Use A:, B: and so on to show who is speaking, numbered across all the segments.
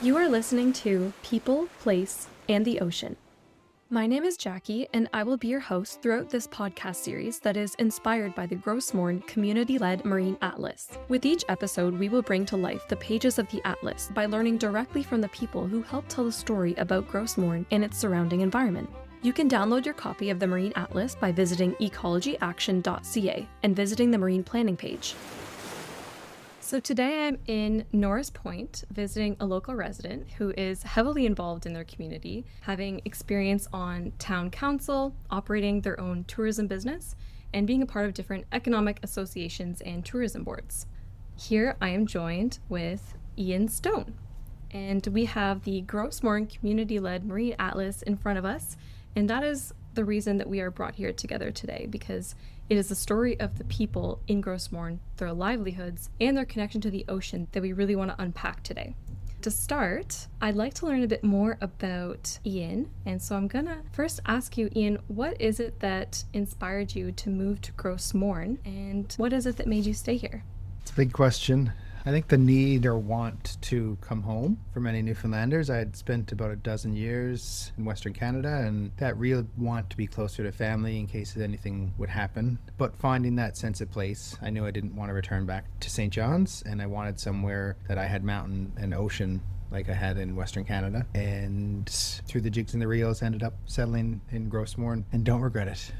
A: You are listening to People, Place, and the Ocean. My name is Jackie, and I will be your host throughout this podcast series that is inspired by the Gros Morne community-led Marine Atlas. With each episode, we will bring to life the pages of the Atlas by learning directly from the people who help tell the story about Gros Morne and its surrounding environment. You can download your copy of the Marine Atlas by visiting ecologyaction.ca and visiting the Marine Planning page. So today I'm in Norris Point visiting a local resident who is heavily involved in their community, having experience on town council, operating their own tourism business, and being a part of different economic associations and tourism boards. Here I am joined with Ian Stone, and we have the Gros Morne community-led Marine Atlas in front of us, and that is the reason that we are brought here together today, because it is the story of the people in Gros Morne, their livelihoods, and their connection to the ocean that we really want to unpack today. To start, I'd like to learn a bit more about Ian, and so I'm gonna first ask you, Ian, what is it that inspired you to move to Gros Morne, and what is it that made you stay here?
B: It's a big question. I think the need or want to come home for many Newfoundlanders. I had spent about a dozen years in Western Canada, and that real want to be closer to family in case anything would happen. But finding that sense of place, I knew I didn't want to return back to St. John's, and I wanted somewhere that I had mountain and ocean like I had in Western Canada. And through the jigs and the reels, ended up settling in Gros Morne, and don't regret it.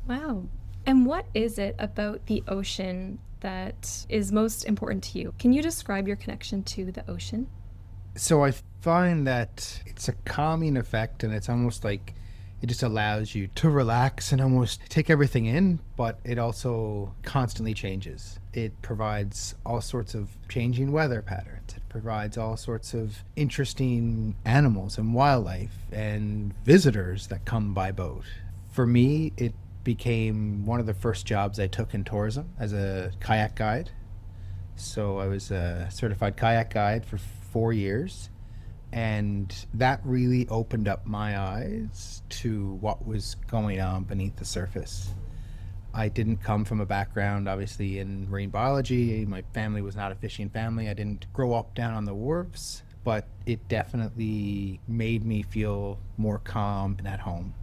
A: Wow. And what is it about the ocean that is most important to you? Can you describe your connection to the ocean?
B: So I find that it's a calming effect, and it's almost like it just allows you to relax and almost take everything in, but it also constantly changes. It provides all sorts of changing weather patterns. It provides all sorts of interesting animals and wildlife and visitors that come by boat. For me, it became one of the first jobs I took in tourism as a kayak guide. So I was a certified kayak guide for 4 years, and that really opened up my eyes to what was going on beneath the surface. I didn't come from a background, obviously, in marine biology. My family was not a fishing family. I didn't grow up down on the wharves, but it definitely made me feel more calm and at home.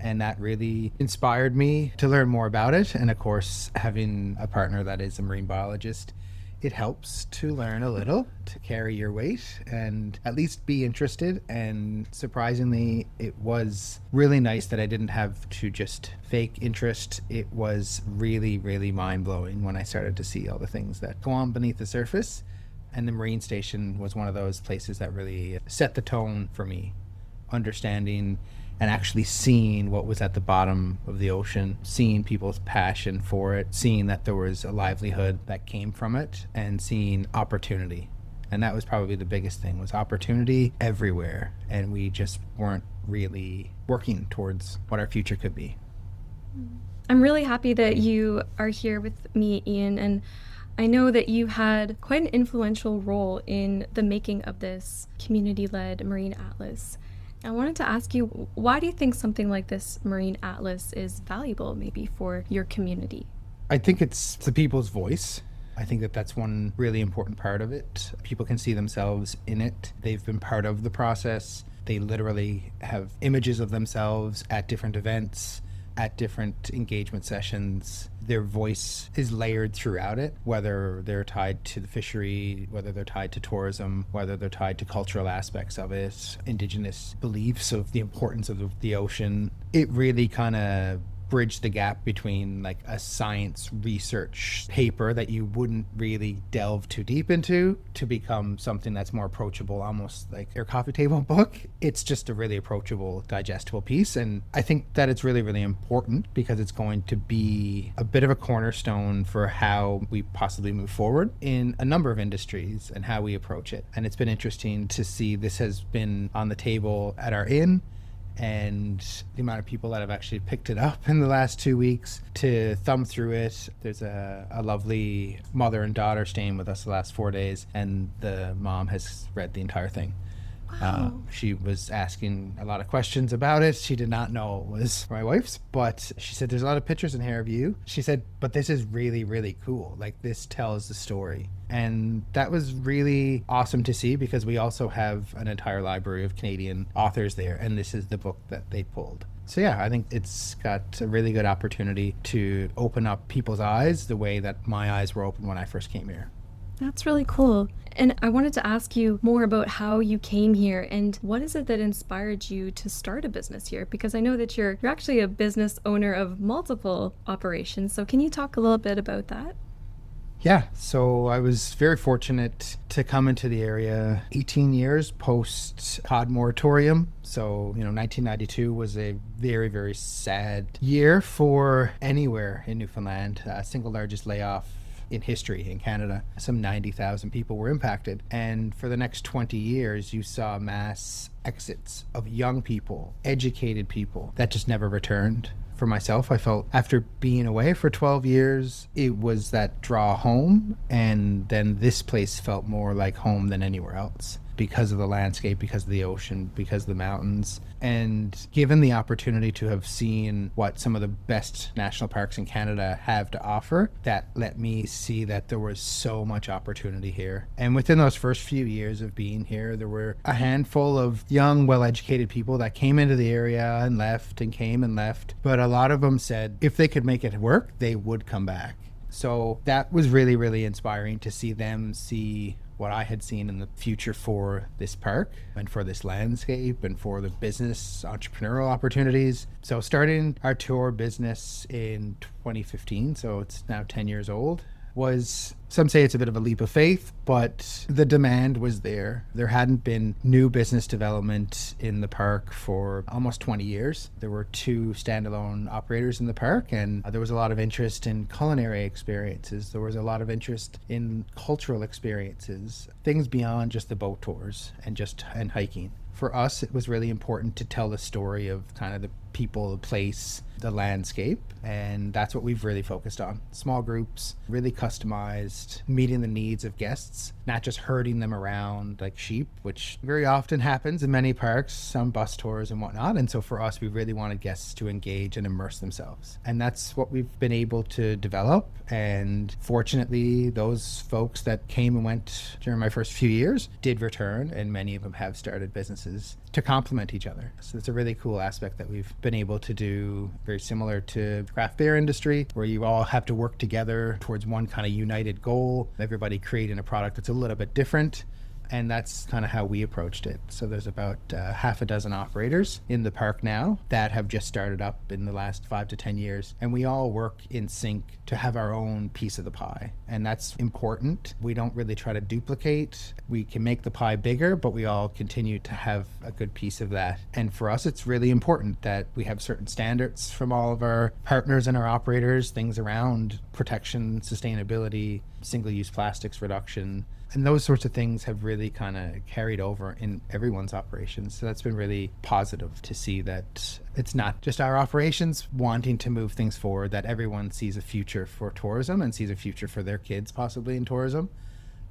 B: And that really inspired me to learn more about it. And of course, having a partner that is a marine biologist, it helps to learn a little, to carry your weight and at least be interested. And surprisingly, it was really nice that I didn't have to just fake interest. It was really, really mind-blowing when I started to see all the things that go on beneath the surface. And the marine station was one of those places that really set the tone for me, understanding and actually seeing what was at the bottom of the ocean, seeing people's passion for it, seeing that there was a livelihood that came from it, and seeing opportunity. And that was probably the biggest thing, was opportunity everywhere. And we just weren't really working towards what our future could be.
A: I'm really happy that you are here with me, Ian, and I know that you had quite an influential role in the making of this community-led Marine Atlas. I wanted to ask you, why do you think something like this Marine Atlas is valuable maybe for your community?
B: I think it's the people's voice. I think that that's one really important part of it. People can see themselves in it. They've been part of the process. They literally have images of themselves at different events, at different engagement sessions. Their voice is layered throughout it, whether they're tied to the fishery, whether they're tied to tourism, whether they're tied to cultural aspects of it, indigenous beliefs of the importance of the ocean. It really kind of bridge the gap between like a science research paper that you wouldn't really delve too deep into to become something that's more approachable, almost like your coffee table book. It's just a really approachable, digestible piece. And I think that it's really, really important because it's going to be a bit of a cornerstone for how we possibly move forward in a number of industries and how we approach it. And it's been interesting to see this has been on the table at our inn, and the amount of people that have actually picked it up in the last 2 weeks to thumb through it. There's a lovely mother and daughter staying with us the last 4 days, and the mom has read the entire thing.
A: Wow.
B: She was asking a lot of questions about it. She did not know it was my wife's, but she said, there's a lot of pictures in here of you. She said, but this is really, really cool. Like, this tells the story. And that was really awesome to see, because we also have an entire library of Canadian authors there, and this is the book that they pulled. So yeah, I think it's got a really good opportunity to open up people's eyes the way that my eyes were open when I first came here.
A: That's really cool. And I wanted to ask you more about how you came here and what is it that inspired you to start a business here? Because I know that you're actually a business owner of multiple operations. So can you talk a little bit about that?
B: Yeah, so I was very fortunate to come into the area 18 years post cod moratorium. So, 1992 was a very, very sad year for anywhere in Newfoundland. Single largest layoff in history in Canada. Some 90,000 people were impacted. And for the next 20 years, you saw mass exits of young people, educated people that just never returned. For myself, I felt after being away for 12 years, it was that draw home. And then this place felt more like home than anywhere else, because of the landscape, because of the ocean, because of the mountains. And given the opportunity to have seen what some of the best national parks in Canada have to offer, that let me see that there was so much opportunity here. And within those first few years of being here, there were a handful of young, well-educated people that came into the area and left and came and left. But a lot of them said if they could make it work, they would come back. So that was really, really inspiring to see them see what I had seen in the future for this park and for this landscape and for the business entrepreneurial opportunities. So starting our tour business in 2015, so it's now 10 years old, was, some say it's a bit of a leap of faith, but the demand was there. There hadn't been new business development in the park for almost 20 years. There were 2 standalone operators in the park, and there was a lot of interest in culinary experiences. There was a lot of interest in cultural experiences, things beyond just the boat tours and hiking. For us, it was really important to tell the story of kind of the people, the place, the landscape, and that's what we've really focused on. Small groups, really customized, meeting the needs of guests, not just herding them around like sheep, which very often happens in many parks, some bus tours and whatnot. And so for us, we really wanted guests to engage and immerse themselves. And that's what we've been able to develop. And fortunately, those folks that came and went during my first few years did return, and many of them have started businesses to complement each other. So it's a really cool aspect that we've been able to do, very similar to the craft beer industry, where you all have to work together towards one kind of united goal, everybody creating a product that's a little bit different. And that's kind of how we approached it. So there's about half a dozen operators in the park now that have just started up in the last 5 to 10 years. And we all work in sync to have our own piece of the pie. And that's important. We don't really try to duplicate. We can make the pie bigger, but we all continue to have a good piece of that. And for us, it's really important that we have certain standards from all of our partners and our operators, things around protection, sustainability, single-use plastics reduction. And those sorts of things have really kind of carried over in everyone's operations. So that's been really positive to see that it's not just our operations wanting to move things forward, that everyone sees a future for tourism and sees a future for their kids possibly in tourism.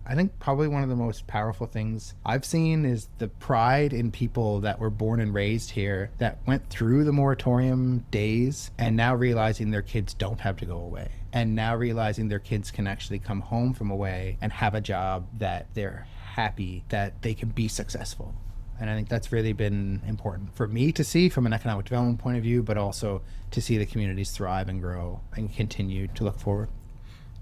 B: I think probably one of the most powerful things I've seen is the pride in people that were born and raised here, that went through the moratorium days and now realizing their kids don't have to go away, and now realizing their kids can actually come home from away and have a job that they're happy that they can be successful. And I think that's really been important for me to see from an economic development point of view, but also to see the communities thrive and grow and continue to look forward.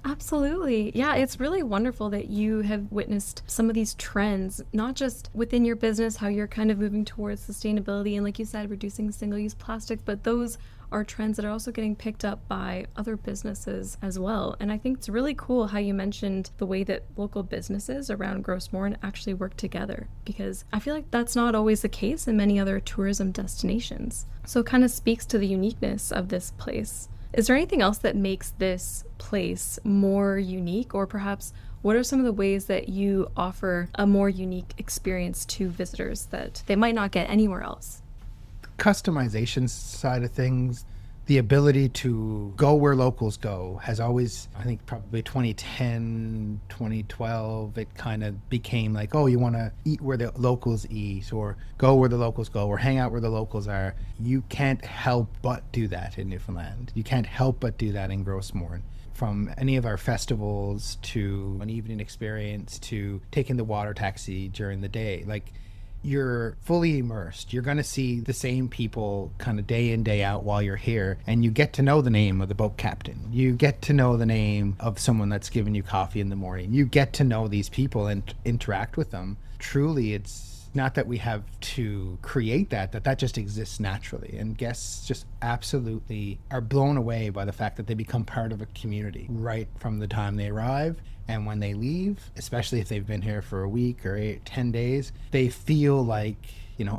A: Absolutely. Yeah, it's really wonderful that you have witnessed some of these trends, not just within your business, how you're kind of moving towards sustainability and, like you said, reducing single-use plastics, but those are trends that are also getting picked up by other businesses as well. And I think it's really cool how you mentioned the way that local businesses around Gros Morne actually work together, because I feel like that's not always the case in many other tourism destinations. So it kind of speaks to the uniqueness of this place. Is there anything else that makes this place more unique, or perhaps what are some of the ways that you offer a more unique experience to visitors that they might not get anywhere else?
B: Customization side of things, the ability to go where locals go has always, I think probably 2010, 2012, it kind of became like, oh, you want to eat where the locals eat, or go where the locals go, or hang out where the locals are. You can't help but do that in Newfoundland. You can't help but do that in Gros Morne. From any of our festivals to an evening experience to taking the water taxi during the day, like, you're fully immersed. You're going to see the same people kind of day in, day out while you're here. And you get to know the name of the boat captain. You get to know the name of someone that's giving you coffee in the morning. You get to know these people and interact with them. Truly, it's not that we have to create that just exists naturally. And guests just absolutely are blown away by the fact that they become part of a community right from the time they arrive. And when they leave, especially if they've been here for a week or 10 days, they feel like,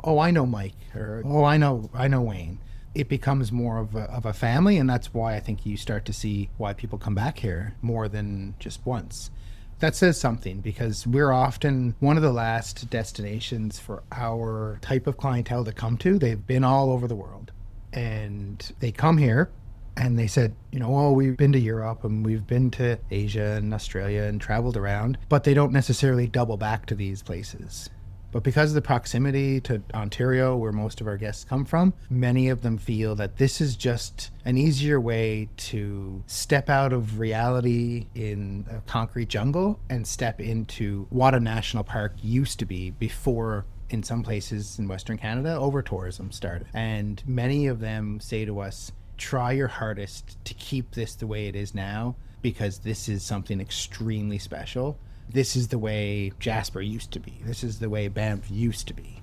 B: oh, I know Mike, or oh, I know Wayne. It becomes more of a family, and that's why I think you start to see why people come back here more than just once. That says something, because we're often one of the last destinations for our type of clientele to come to. They've been all over the world, and they come here. And they said, oh, we've been to Europe and we've been to Asia and Australia and traveled around, but they don't necessarily double back to these places. But because of the proximity to Ontario, where most of our guests come from, many of them feel that this is just an easier way to step out of reality in a concrete jungle and step into what a national park used to be before, in some places in Western Canada, over-tourism started. And many of them say to us, try your hardest to keep this the way it is now, because this is something extremely special. This is the way Jasper used to be. This is the way Banff used to be.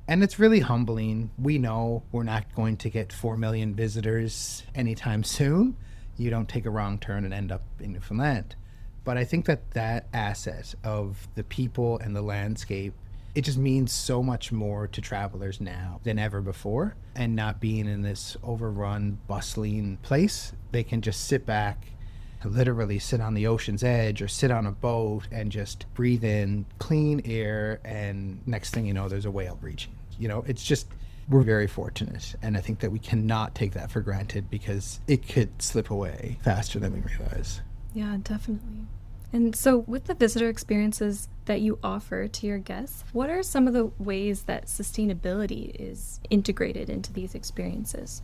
B: And it's really humbling. We know we're not going to get 4 million visitors anytime soon. You don't take a wrong turn and end up in Newfoundland. But I think that asset of the people and the landscape, it just means so much more to travelers now than ever before. And not being in this overrun, bustling place, they can just sit back, literally sit on the ocean's edge or sit on a boat and just breathe in clean air. And next thing you know, there's a whale breaching. It's just, we're very fortunate. And I think that we cannot take that for granted, because it could slip away faster than we realize.
A: Yeah, definitely. And so with the visitor experiences that you offer to your guests, what are some of the ways that sustainability is integrated into these experiences?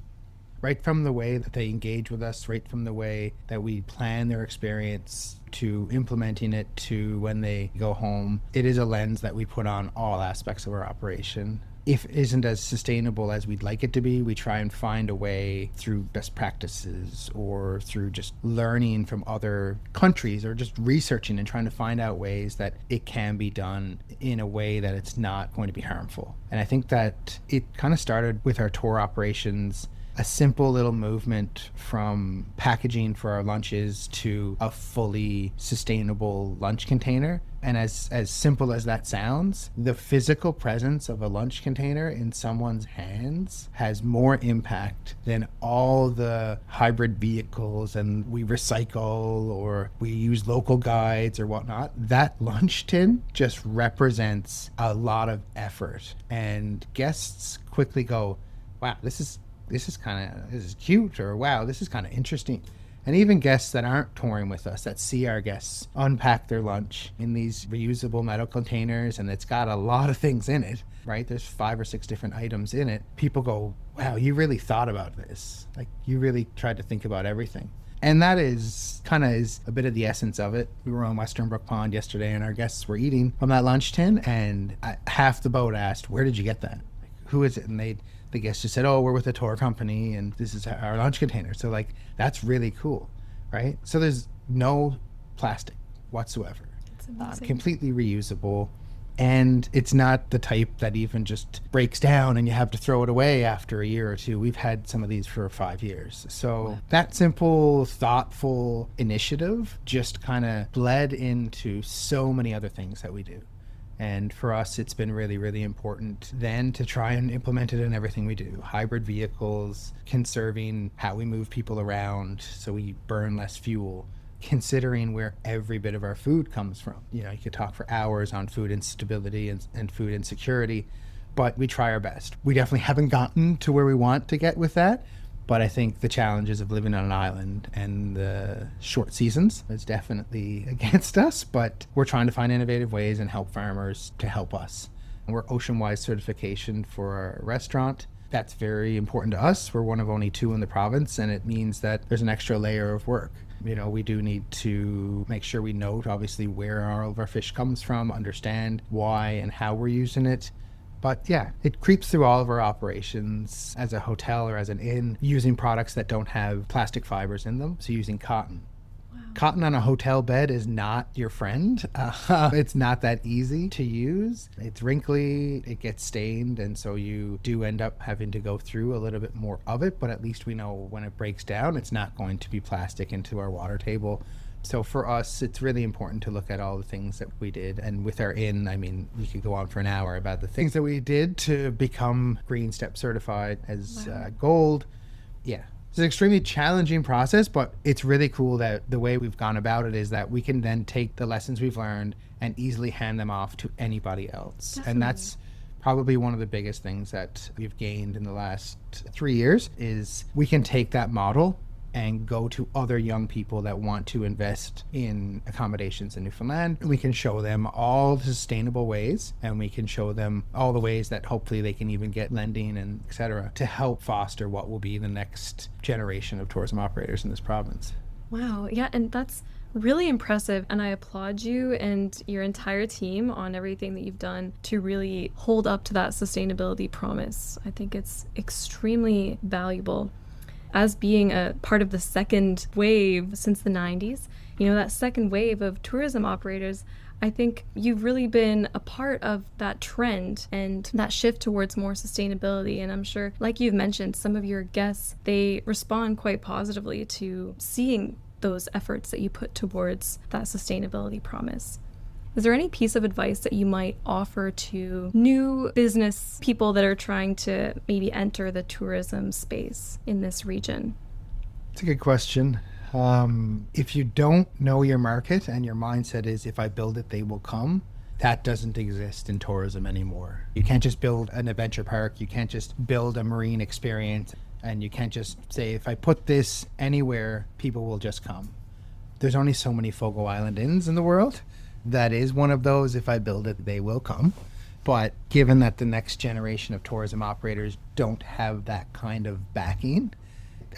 B: Right from the way that they engage with us, right from the way that we plan their experience to implementing it to when they go home, it is a lens that we put on all aspects of our operation. If it isn't as sustainable as we'd like it to be, we try and find a way through best practices or through just learning from other countries or just researching and trying to find out ways that it can be done in a way that it's not going to be harmful. And I think that it kind of started with our tour operations, a simple little movement from packaging for our lunches to a fully sustainable lunch container. And as simple as that sounds, the physical presence of a lunch container in someone's hands has more impact than all the hybrid vehicles and we recycle or we use local guides or whatnot. That lunch tin just represents a lot of effort. And guests quickly go, wow, this is cute, or wow, this is kind of interesting. And even guests that aren't touring with us, that see our guests unpack their lunch in these reusable metal containers, and it's got a lot of things in it, right? There's 5 or 6 different items in it. People go, wow, you really thought about this. Like, you really tried to think about everything. And that is a bit of the essence of it. We were on Western Brook Pond yesterday, and our guests were eating from that lunch tin, and half the boat asked, where did you get that? Like, who is it? And the guests just said, oh, we're with a tour company and this is our lunch container. So that's really cool, right? So there's no plastic whatsoever.
A: It's amazing.
B: Completely reusable. And it's not the type that even just breaks down and you have to throw it away after a year or two. We've had some of these for 5 years. So that simple, thoughtful initiative just kind of bled into so many other things that we do. And for us, it's been really, really important then to try and implement it in everything we do. Hybrid vehicles, conserving how we move people around so we burn less fuel, considering where every bit of our food comes from. You could talk for hours on food instability and food insecurity, but we try our best. We definitely haven't gotten to where we want to get with that, But I think the challenges of living on an island and the short seasons is definitely against us, but we're trying to find innovative ways and help farmers to help us. And we're ocean-wide certification for our restaurant. That's very important to us. We're one of only 2 in the province, and it means that there's an extra layer of work. We do need to make sure we note, obviously, where all of our fish comes from, understand why and how we're using it. But yeah, it creeps through all of our operations as a hotel or as an inn, using products that don't have plastic fibers in them. So using cotton. Wow. Cotton on a hotel bed is not your friend. It's not that easy to use. It's wrinkly, it gets stained, and so you do end up having to go through a little bit more of it, but at least we know when it breaks down, it's not going to be plastic into our water table. So for us, it's really important to look at all the things that we did. And with our inn, I mean, we could go on for an hour about the things that we did to become Green Step certified as gold. Yeah. It's an extremely challenging process, but it's really cool that the way we've gone about it is that we can then take the lessons we've learned and easily hand them off to anybody else. Definitely. And that's probably one of the biggest things that we've gained in the last 3 years is we can take that model and go to other young people that want to invest in accommodations in Newfoundland. We can show them all the sustainable ways, and we can show them all the ways that hopefully they can even get lending and et cetera to help foster what will be the next generation of tourism operators in this province.
A: Wow. Yeah, and that's really impressive, and I applaud you and your entire team on everything that you've done to really hold up to that sustainability promise. I think it's extremely valuable. As being a part of the second wave since the 90s, that second wave of tourism operators, I think you've really been a part of that trend and that shift towards more sustainability. And I'm sure, like you've mentioned, some of your guests, they respond quite positively to seeing those efforts that you put towards that sustainability promise. Is there any piece of advice that you might offer to new business people that are trying to maybe enter the tourism space in this region?
B: It's a good question. If you don't know your market and your mindset is, if I build it, they will come, that doesn't exist in tourism anymore. You can't just build an adventure park. You can't just build a marine experience. And you can't just say, if I put this anywhere, people will just come. There's only so many Fogo Island inns in the world. That is one of those, if I build it, they will come. But given that the next generation of tourism operators don't have that kind of backing,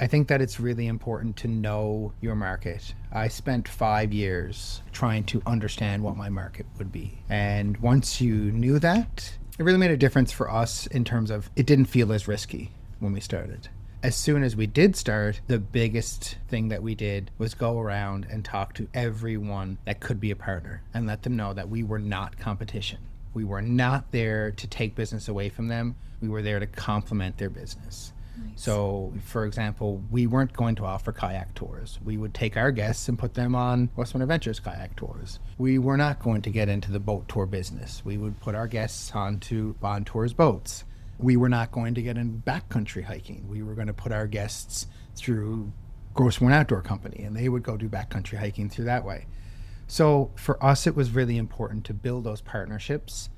B: I think that it's really important to know your market. I spent 5 years trying to understand what my market would be. And once you knew that, it really made a difference for us in terms of it didn't feel as risky when we started. As soon as we did start, the biggest thing that we did was go around and talk to everyone that could be a partner and let them know that we were not competition. We were not there to take business away from them. We were there to complement their business. Nice. So, for example, we weren't going to offer kayak tours. We would take our guests and put them on Western Adventures kayak tours. We were not going to get into the boat tour business. We would put our guests onto Bond Tours boats. We were not going to get in backcountry hiking. We were going to put our guests through Gros Morne Outdoor Company, and they would go do backcountry hiking through that way. So for us, it was really important to build those partnerships.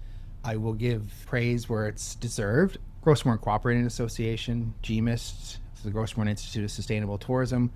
B: I will give praise where it's deserved. Gros Morne Cooperating Association, GMIST, the Gros Morne Institute of Sustainable Tourism,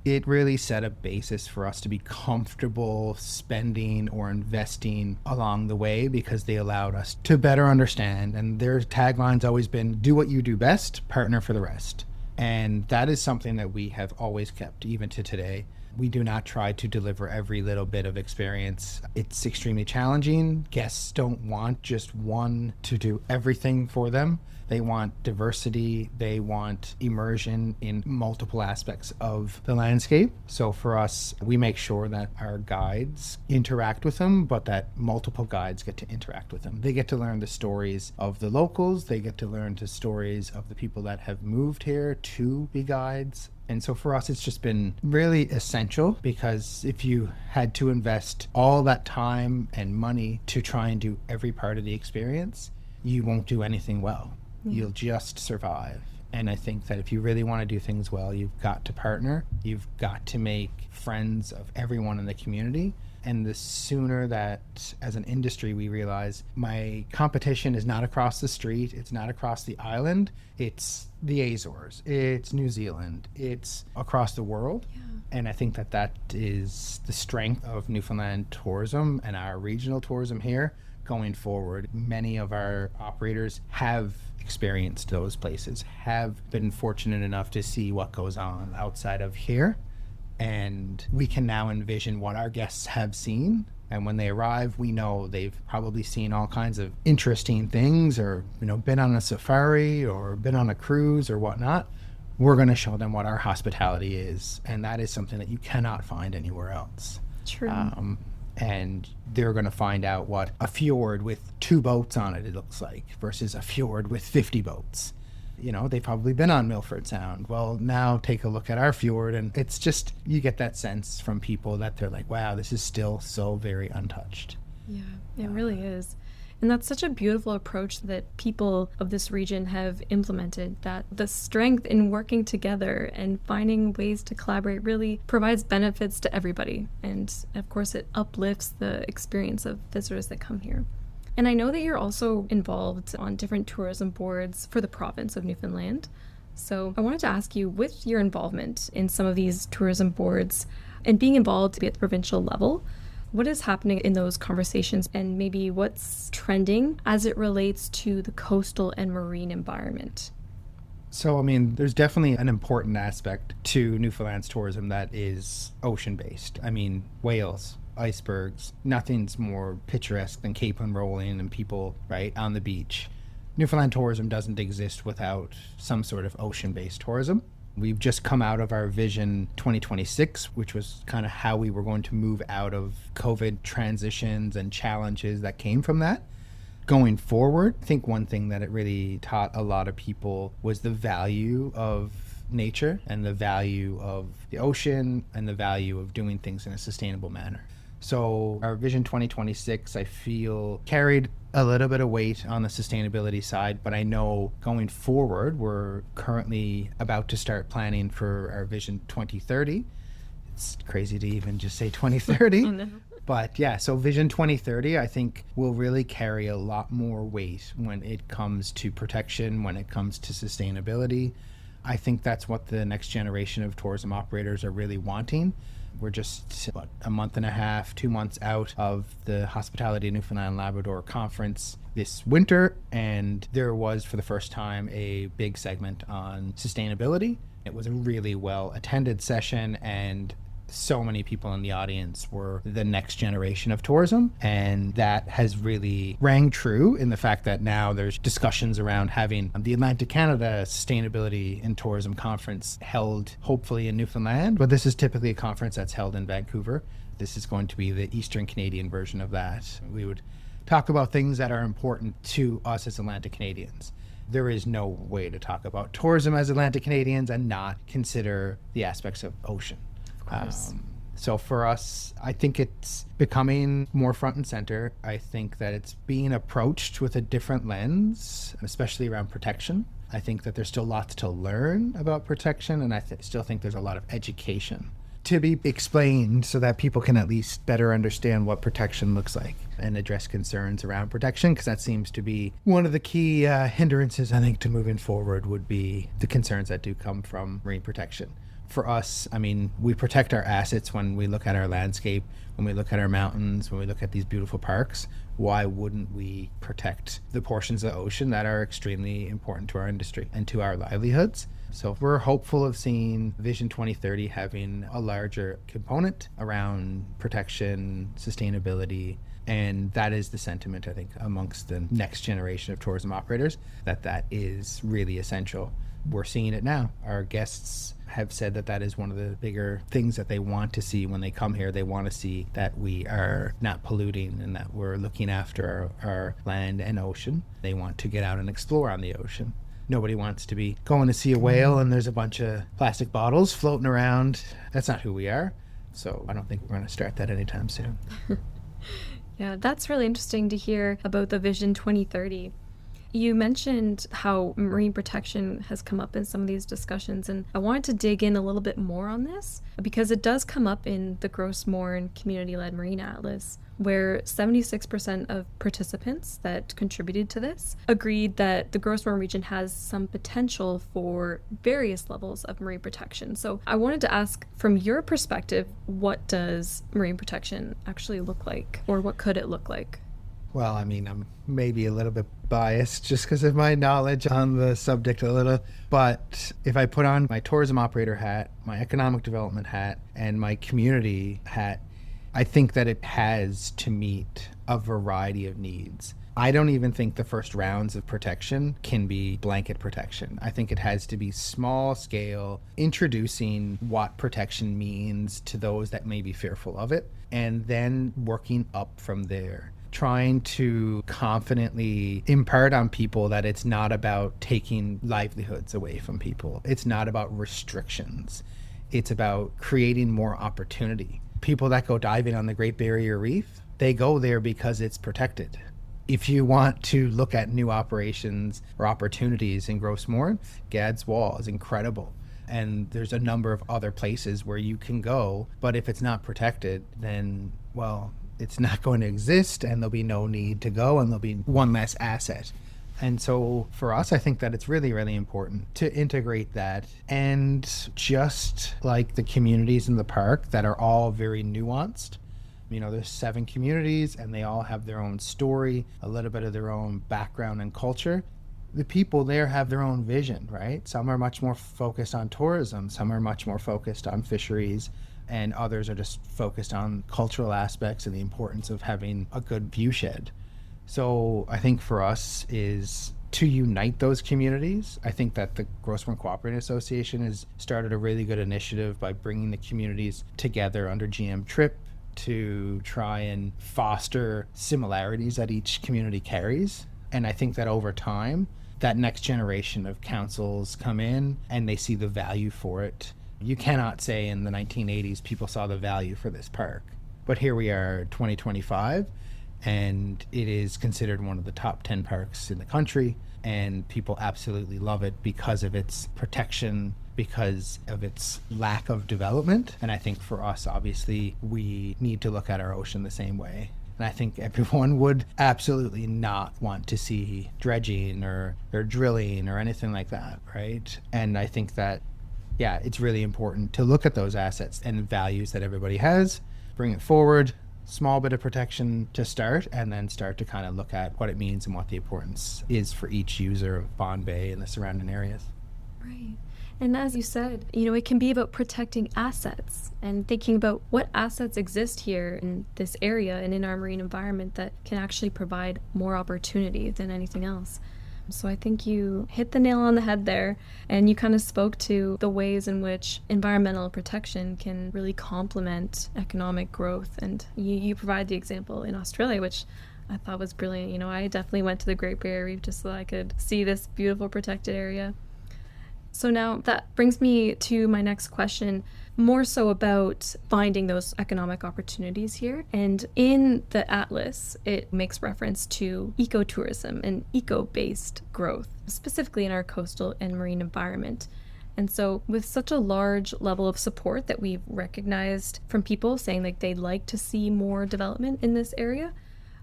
B: it really set a basis for us to be comfortable spending or investing along the way because they allowed us to better understand. And their tagline's always been, do what you do best, partner for the rest. And that is something that we have always kept, even to today. We do not try to deliver every little bit of experience. It's extremely challenging. Guests don't want just one to do everything for them. They want diversity. They want immersion in multiple aspects of the landscape. So for us, we make sure that our guides interact with them, but that multiple guides get to interact with them. They get to learn the stories of the locals. They get to learn the stories of the people that have moved here to be guides. And so for us, it's just been really essential, because if you had to invest all that time and money to try and do every part of the experience, you won't do anything well. You'll just survive. And I think that if you really want to do things well, you've got to partner. You've got to make friends of everyone in the community. And the sooner that as an industry we realize my competition is not across the street, it's not across the island, it's the Azores, it's New Zealand, it's across the world.
A: Yeah.
B: And I think that that is the strength of Newfoundland tourism and our regional tourism here going forward. Many of our operators have experienced those places, have been fortunate enough to see what goes on outside of here. And we can now envision what our guests have seen. And when they arrive, we know they've probably seen all kinds of interesting things, or, been on a safari or been on a cruise or whatnot. We're going to show them what our hospitality is. And that is something that you cannot find anywhere else.
A: True.
B: And they're going to find out what a fjord with 2 boats on it looks like versus a fjord with 50 boats. They've probably been on Milford Sound. Well, now take a look at our fjord, and it's just, you get that sense from people that they're like, wow, this is still so very untouched.
A: Yeah, it really is. And that's such a beautiful approach that people of this region have implemented, that the strength in working together and finding ways to collaborate really provides benefits to everybody. And of course, it uplifts the experience of visitors that come here. And I know that you're also involved on different tourism boards for the province of Newfoundland. So I wanted to ask you, with your involvement in some of these tourism boards and being involved at the provincial level, what is happening in those conversations, and maybe what's trending as it relates to the coastal and marine environment?
B: So, there's definitely an important aspect to Newfoundland's tourism that is ocean-based. Whales, icebergs, nothing's more picturesque than Cape unrolling and people, right, on the beach. Newfoundland tourism doesn't exist without some sort of ocean-based tourism. We've just come out of our Vision 2026, which was kind of how we were going to move out of COVID transitions and challenges that came from that. Going forward, I think one thing that it really taught a lot of people was the value of nature and the value of the ocean and the value of doing things in a sustainable manner. So our Vision 2026, I feel, carried a little bit of weight on the sustainability side, but I know going forward, we're currently about to start planning for our Vision 2030. It's crazy to even just say 2030. But yeah, so Vision 2030, I think, will really carry a lot more weight when it comes to protection, when it comes to sustainability. I think that's what the next generation of tourism operators are really wanting. We're just a month and a half, 2 months out of the Hospitality Newfoundland and Labrador conference this winter, and there was, for the first time, a big segment on sustainability. It was a really well attended session, and so many people in the audience were the next generation of tourism, and that has really rang true in the fact that now there's discussions around having the Atlantic Canada Sustainability and Tourism Conference held hopefully in Newfoundland, but this is typically a conference that's held in Vancouver. This is going to be the Eastern Canadian version of that. We would talk about things that are important to us as Atlantic Canadians. There is no way to talk about tourism as Atlantic Canadians and not consider the aspects of ocean. So for us, I think it's becoming more front and center. I think that it's being approached with a different lens, especially around protection. I think that there's still lots to learn about protection, and I still think there's a lot of education to be explained so that people can at least better understand what protection looks like and address concerns around protection, because that seems to be one of the key hindrances, I think, to moving forward would be the concerns that do come from marine protection. For us, we protect our assets when we look at our landscape, when we look at our mountains, when we look at these beautiful parks. Why wouldn't we protect the portions of the ocean that are extremely important to our industry and to our livelihoods? So we're hopeful of seeing Vision 2030 having a larger component around protection, sustainability, and that is the sentiment, I think, amongst the next generation of tourism operators, that is really essential. We're seeing it now. Our guests have said that is one of the bigger things that they want to see when they come here. They want to see that we are not polluting and that we're looking after our land and ocean. They want to get out and explore on the ocean. Nobody wants to be going to see a whale and there's a bunch of plastic bottles floating around. That's not who we are. So I don't think we're going to start that anytime soon.
A: Yeah, that's really interesting to hear about the Vision 2030. You mentioned how marine protection has come up in some of these discussions, and I wanted to dig in a little bit more on this because it does come up in the Gros Morne Community-Led Marine Atlas, where 76% of participants that contributed to this agreed that the Gros Morne region has some potential for various levels of marine protection. So I wanted to ask, from your perspective, what does marine protection actually look like, or what could it look like?
B: Well, I mean, I'm maybe a little bit biased just because of my knowledge on the subject a little, but if I put on my tourism operator hat, my economic development hat, and my community hat, I think that it has to meet a variety of needs. I don't even think the first rounds of protection can be blanket protection. I think it has to be small scale, introducing what protection means to those that may be fearful of it, and then working up from there. Trying to confidently impart on people that it's not about taking livelihoods away from people. It's not about restrictions. It's about creating more opportunity. People that go diving on the Great Barrier Reef, they go there because it's protected. If you want to look at new operations or opportunities in Gros Morne, Gad's Wall is incredible. And there's a number of other places where you can go, but if it's not protected, then, well, it's not going to exist, and there'll be no need to go, and there'll be one less asset. And so for us, I think that it's really, really important to integrate that. And just like the communities in the park that are all very nuanced, you know, there's 7 communities and they all have their own story, a little bit of their own background and culture. The people there have their own vision, right? Some are much more focused on tourism, some are much more focused on fisheries, and others are just focused on cultural aspects and the importance of having a good viewshed. So I think for us is to unite those communities. I think that the Gros Morne Cooperating Association has started a really good initiative by bringing the communities together under GM TRIP to try and foster similarities that each community carries. And I think that over time, that next generation of councils come in and they see the value for it. You cannot say in the 1980s people saw the value for this park. But here we are, 2025, and it is considered one of the top 10 parks in the country, and people absolutely love it because of its protection, because of its lack of development. And I think for us, obviously, we need to look at our ocean the same way. And I think everyone would absolutely not want to see dredging or drilling or anything like that, right? And I think that yeah, it's really important to look at those assets and values that everybody has, bring it forward, small bit of protection to start, and then start to kind of look at what it means and what the importance is for each user of Bond Bay and the surrounding areas.
A: Right. And as you said, it can be about protecting assets and thinking about what assets exist here in this area and in our marine environment that can actually provide more opportunity than anything else. So I think you hit the nail on the head there, and you kind of spoke to the ways in which environmental protection can really complement economic growth. And you provide the example in Australia, which I thought was brilliant. I definitely went to the Great Barrier Reef just so I could see this beautiful protected area. So now that brings me to my next question, more so about finding those economic opportunities here. And in the Atlas, it makes reference to ecotourism and eco-based growth, specifically in our coastal and marine environment. And so with such a large level of support that we've recognized from people saying like they'd like to see more development in this area,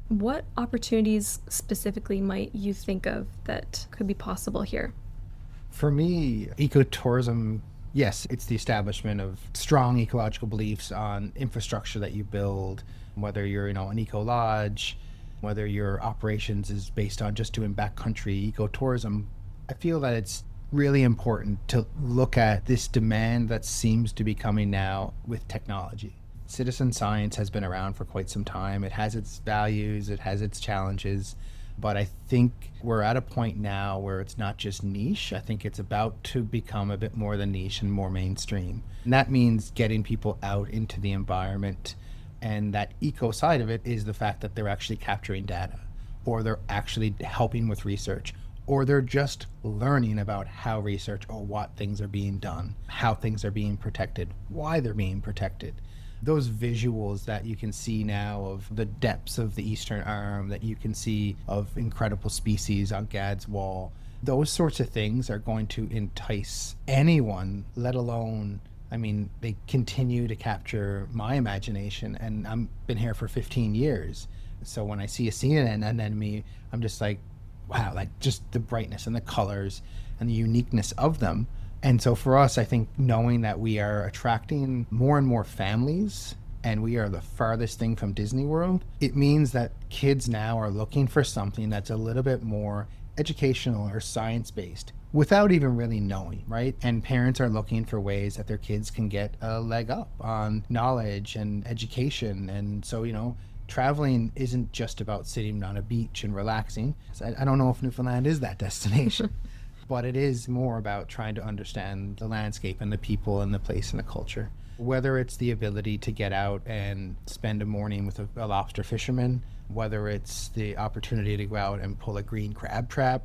A: what opportunities specifically might you think of that could be possible here?
B: For me, ecotourism, yes, it's the establishment of strong ecological beliefs on infrastructure that you build, whether you're, an eco lodge, whether your operations is based on just doing backcountry ecotourism. I feel that it's really important to look at this demand that seems to be coming now with technology. Citizen science has been around for quite some time. It has its values, it has its challenges. But I think we're at a point now where it's not just niche. I think it's about to become a bit more than niche and more mainstream. And that means getting people out into the environment. And that eco side of it is the fact that they're actually capturing data, or they're actually helping with research, or they're just learning about how research or what things are being done, how things are being protected, why they're being protected. those visuals that you can see now of the depths of the eastern arm, that you can see of incredible species on Gad's Wall, those sorts of things are going to entice anyone, let alone, I mean, they continue to capture my imagination, and I've been here for 15 years. So when I see a sea anemone, I'm just like, wow, like just the brightness and the colors and the uniqueness of them. And so for us, I think knowing that we are attracting more and more families and we are the farthest thing from Disney World, it means that kids now are looking for something that's a little bit more educational or science-based without even really knowing, right? And parents are looking for ways that their kids can get a leg up on knowledge and education. And so, traveling isn't just about sitting on a beach and relaxing. I don't know if Newfoundland is that destination. But it is more about trying to understand the landscape and the people and the place and the culture. Whether it's the ability to get out and spend a morning with a lobster fisherman, whether it's the opportunity to go out and pull a green crab trap,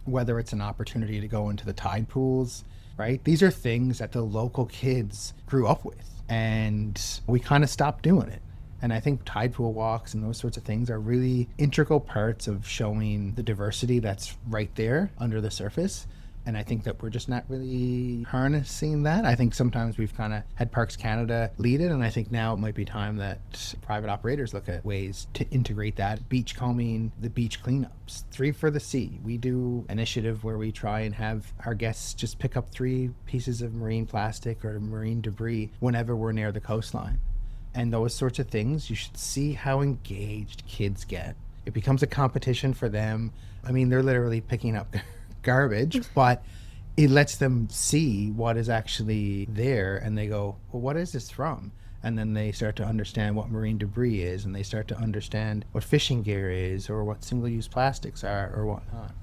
B: whether it's an opportunity to go into the tide pools, right? These are things that the local kids grew up with, and we kind of stopped doing it. And I think tide pool walks and those sorts of things are really integral parts of showing the diversity that's right there under the surface. And I think that we're just not really harnessing that. I think sometimes we've kind of had Parks Canada lead it, and I think now it might be time that private operators look at ways to integrate that. Beach combing, the beach cleanups, 3 for the Sea. We do an initiative where we try and have our guests just pick up 3 pieces of marine plastic or marine debris whenever we're near the coastline. And those sorts of things, you should see how engaged kids get. It becomes a competition for them. I mean, they're literally picking up garbage, but it lets them see what is actually there, and they go, well, what is this from? And then they start to understand what marine debris is, and they start to understand what fishing gear is, or what single-use plastics are, or whatnot.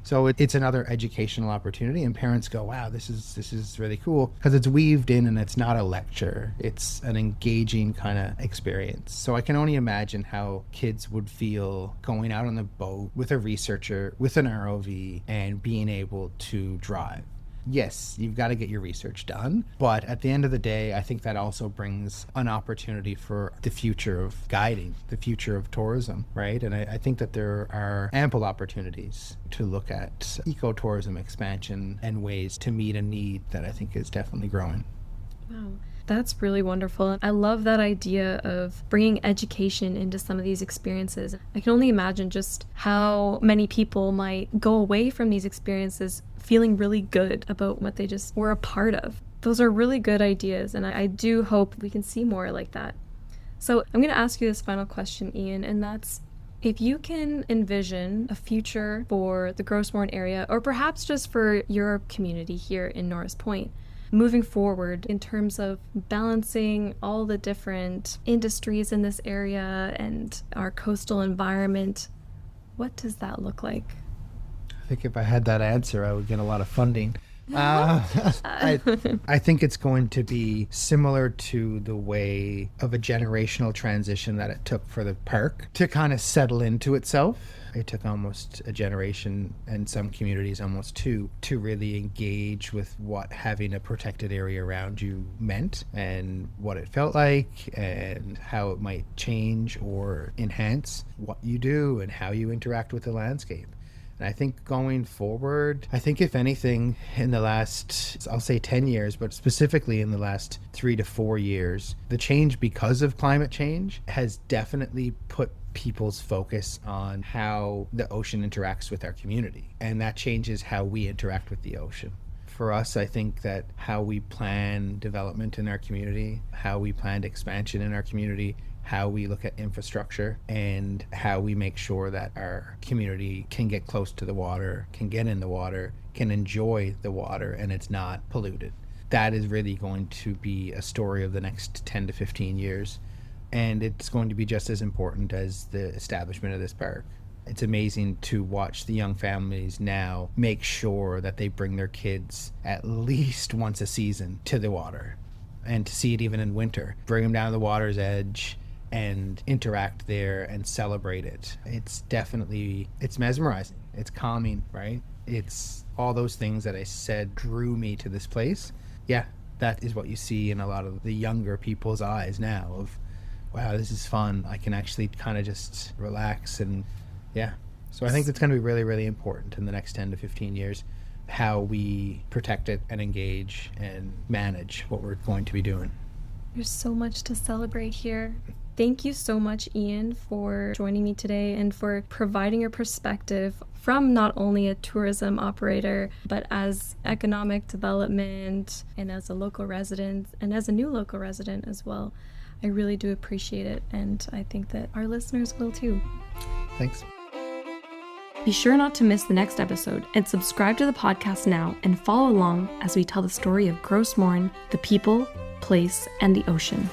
B: So it's another educational opportunity, and parents go, wow, this is really cool, because it's weaved in and it's not a lecture. It's an engaging kind of experience. So I can only imagine how kids would feel going out on the boat with a researcher, with an ROV, and being able to drive. Yes, you've got to get your research done, but at the end of the day, I think that also brings an opportunity for the future of guiding, the future of tourism, right? And I think that there are ample opportunities to look at ecotourism expansion and ways to meet a need that I think is definitely growing.
A: Wow. That's really wonderful. I love that idea of bringing education into some of these experiences. I can only imagine just how many people might go away from these experiences feeling really good about what they just were a part of. Those are really good ideas, and I do hope we can see more like that. So I'm going to ask you this final question, Ian, and that's, if you can envision a future for the Gros Morne area, or perhaps just for your community here in Norris Point, moving forward in terms of balancing all the different industries in this area and our coastal environment, what does that look like?
B: I think if I had that answer, I would get a lot of funding. I think it's going to be similar to the way of a generational transition that it took for the park to kind of settle into itself. It took almost a generation, and some communities almost 2, to really engage with what having a protected area around you meant and what it felt like and how it might change or enhance what you do and how you interact with the landscape. And I think going forward, I think if anything in the last, I'll say 10 years, but specifically in the last 3 to 4 years, the change because of climate change has definitely put people's focus on how the ocean interacts with our community. And that changes how we interact with the ocean. For us, I think that how we plan development in our community, how we plan expansion in our community, how we look at infrastructure, and how we make sure that our community can get close to the water, can get in the water, can enjoy the water, and it's not polluted. That is really going to be a story of the next 10 to 15 years. And it's going to be just as important as the establishment of this park. It's amazing to watch the young families now make sure that they bring their kids at least once a season to the water, and to see it even in winter. Bring them down to the water's edge and interact there and celebrate it. It's mesmerizing. It's calming, right? It's all those things that I said drew me to this place. Yeah, that is what you see in a lot of the younger people's eyes now of, wow, this is fun. I can actually kind of just relax. And yeah. So I think that's going to be really, really important in the next 10 to 15 years, how we protect it and engage and manage what we're going to be doing.
A: There's so much to celebrate here. Thank you so much, Ian, for joining me today and for providing your perspective from not only a tourism operator, but as economic development and as a local resident and as a new local resident as well. I really do appreciate it, and I think that our listeners will too.
B: Thanks.
A: Be sure not to miss the next episode and subscribe to the podcast now and follow along as we tell the story of Gros Morne, the people, place, and the ocean.